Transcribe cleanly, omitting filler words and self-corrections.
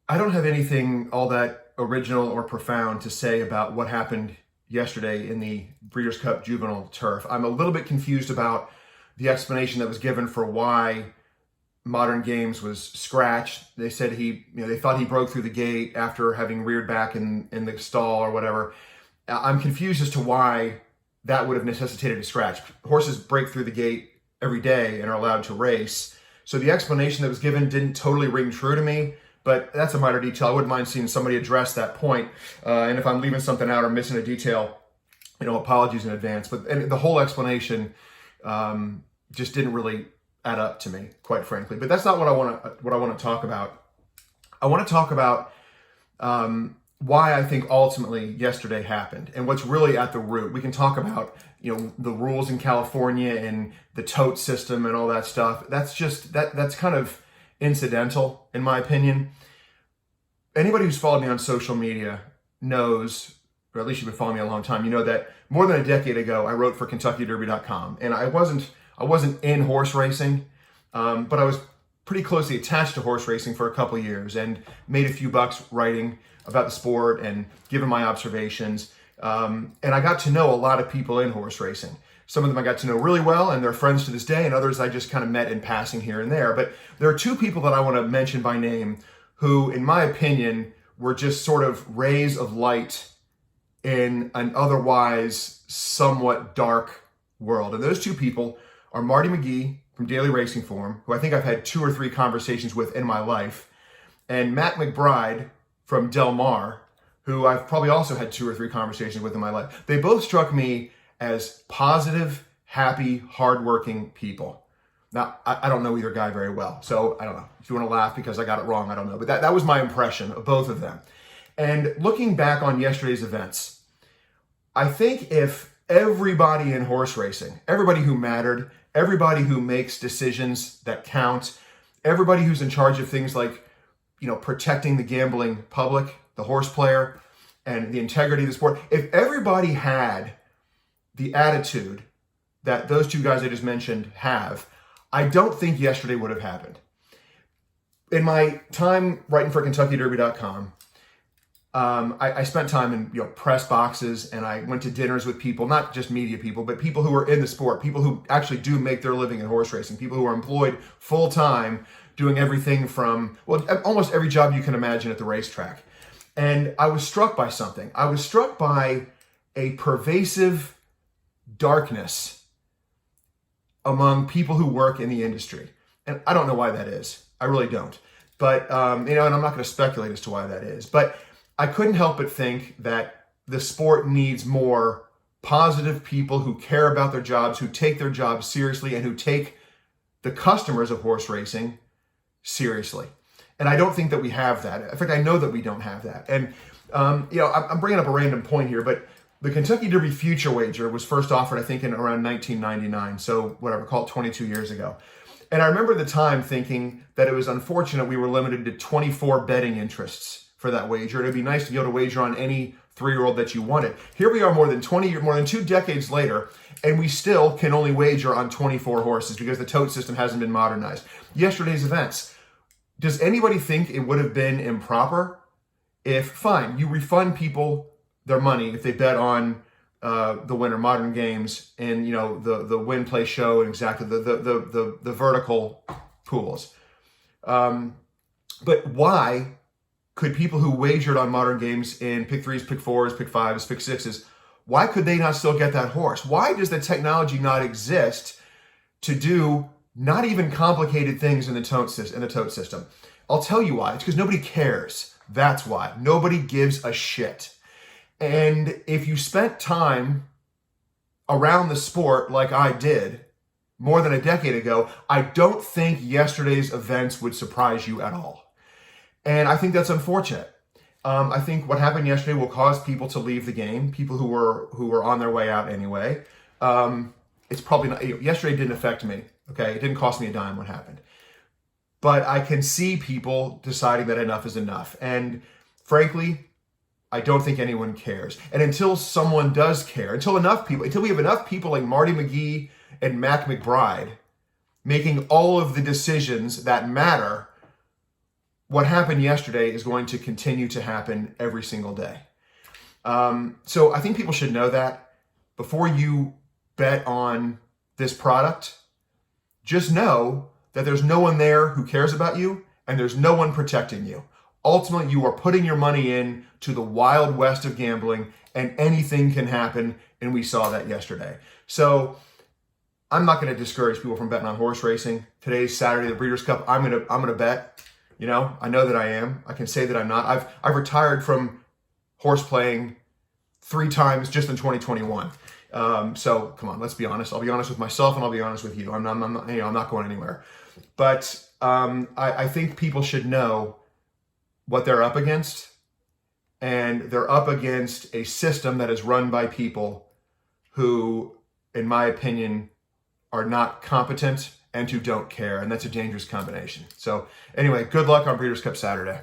I don't have anything all that original or profound to say about what happened yesterday in the Breeders' Cup Juvenile Turf. I'm a little bit confused about the explanation that was given for why Modern Games was scratched. They said they thought he broke through the gate after having reared back in the stall or whatever. I'm confused as to why that would have necessitated a scratch. Horses break through the gate every day and are allowed to race. So the explanation that was given didn't totally ring true to me, but that's a minor detail. I wouldn't mind seeing somebody address that point. And if I'm leaving something out or missing a detail, apologies in advance. But the whole explanation just didn't really add up to me, quite frankly. But that's not what I want to talk about. I want to talk about why I think ultimately yesterday happened and what's really at the root. We can talk about the rules in California and the tote system and all that stuff. That's kind of incidental, in my opinion. Anybody who's followed me on social media knows, or at least you've been following me a long time, you know that more than a decade ago I wrote for KentuckyDerby.com, and I wasn't in horse racing, but I was pretty closely attached to horse racing for a couple of years and made a few bucks writing about the sport and giving my observations. And I got to know a lot of people in horse racing. Some of them I got to know really well, and they're friends to this day, and others I just kind of met in passing here and there. But there are two people that I want to mention by name who, in my opinion, were just sort of rays of light in an otherwise somewhat dark world. And those two people are Marty McGee from Daily Racing Form, who I think I've had 2 or 3 conversations with in my life, and Matt McBride from Del Mar, who I've probably also had 2 or 3 conversations with in my life. They both struck me as positive, happy, hardworking people. Now, I don't know either guy very well, so I don't know. If you want to laugh because I got it wrong, I don't know. But that was my impression of both of them. And looking back on yesterday's events, I think if everybody in horse racing, everybody who mattered, everybody who makes decisions that count, everybody who's in charge of things like, protecting the gambling public, the horse player, and the integrity of the sport, if everybody had the attitude that those two guys I just mentioned have, I don't think yesterday would have happened. In my time writing for KentuckyDerby.com, I spent time in press boxes, and I went to dinners with people, not just media people, but people who are in the sport, people who actually do make their living in horse racing, people who are employed full time, doing everything from, almost every job you can imagine at the racetrack. And I was struck by something. I was struck by a pervasive darkness among people who work in the industry. And I don't know why that is. I really don't. But, and I'm not going to speculate as to why that is. But I couldn't help but think that the sport needs more positive people who care about their jobs, who take their jobs seriously, and who take the customers of horse racing seriously. And I don't think that we have that. In fact, I know that we don't have that. And, I'm bringing up a random point here, but the Kentucky Derby Future Wager was first offered, I think, in around 1999. So whatever, call it 22 years ago. And I remember the time thinking that it was unfortunate we were limited to 24 betting interests for that wager. It'd be nice to be able to wager on any 3-year-old that you wanted. Here we are more than 2 decades later, and we still can only wager on 24 horses because the tote system hasn't been modernized. Yesterday's events. Does anybody think it would have been improper if, fine, you refund people their money if they bet on the winner, Modern Games, and the win, play, show, and exactly the vertical pools. But why could people who wagered on Modern Games in pick 3s, pick 4s, pick 5s, pick 6s, why could they not still get that horse? Why does the technology not exist to do not even complicated things in the tote system? I'll tell you why. It's because nobody cares. That's why. Nobody gives a shit. And if you spent time around the sport like I did more than a decade ago, I don't think yesterday's events would surprise you at all. And I think that's unfortunate. I think what happened yesterday will cause people to leave the game, people who were on their way out anyway. It's probably not, yesterday didn't affect me. Okay, it didn't cost me a dime what happened. But I can see people deciding that enough is enough. And frankly, I don't think anyone cares. And until someone does care, until we have enough people like Marty McGee and Mac McBride making all of the decisions that matter, what happened yesterday is going to continue to happen every single day. So I think people should know that before you bet on this product. Just know that there's no one there who cares about you and there's no one protecting you. Ultimately, you are putting your money in to the wild west of gambling, and anything can happen, and we saw that yesterday. So I'm not going to discourage people from betting on horse racing. Today's Saturday, the Breeders' Cup. I'm gonna bet. You know, I know that I am. I can say that I'm not. I've retired from horse playing 3 times just in 2021. So come on, let's be honest. I'll be honest with myself, and I'll be honest with you. I'm not going anywhere. But I think people should know what they're up against, and they're up against a system that is run by people who, in my opinion, are not competent and who don't care, and that's a dangerous combination. So anyway, good luck on Breeders' Cup Saturday.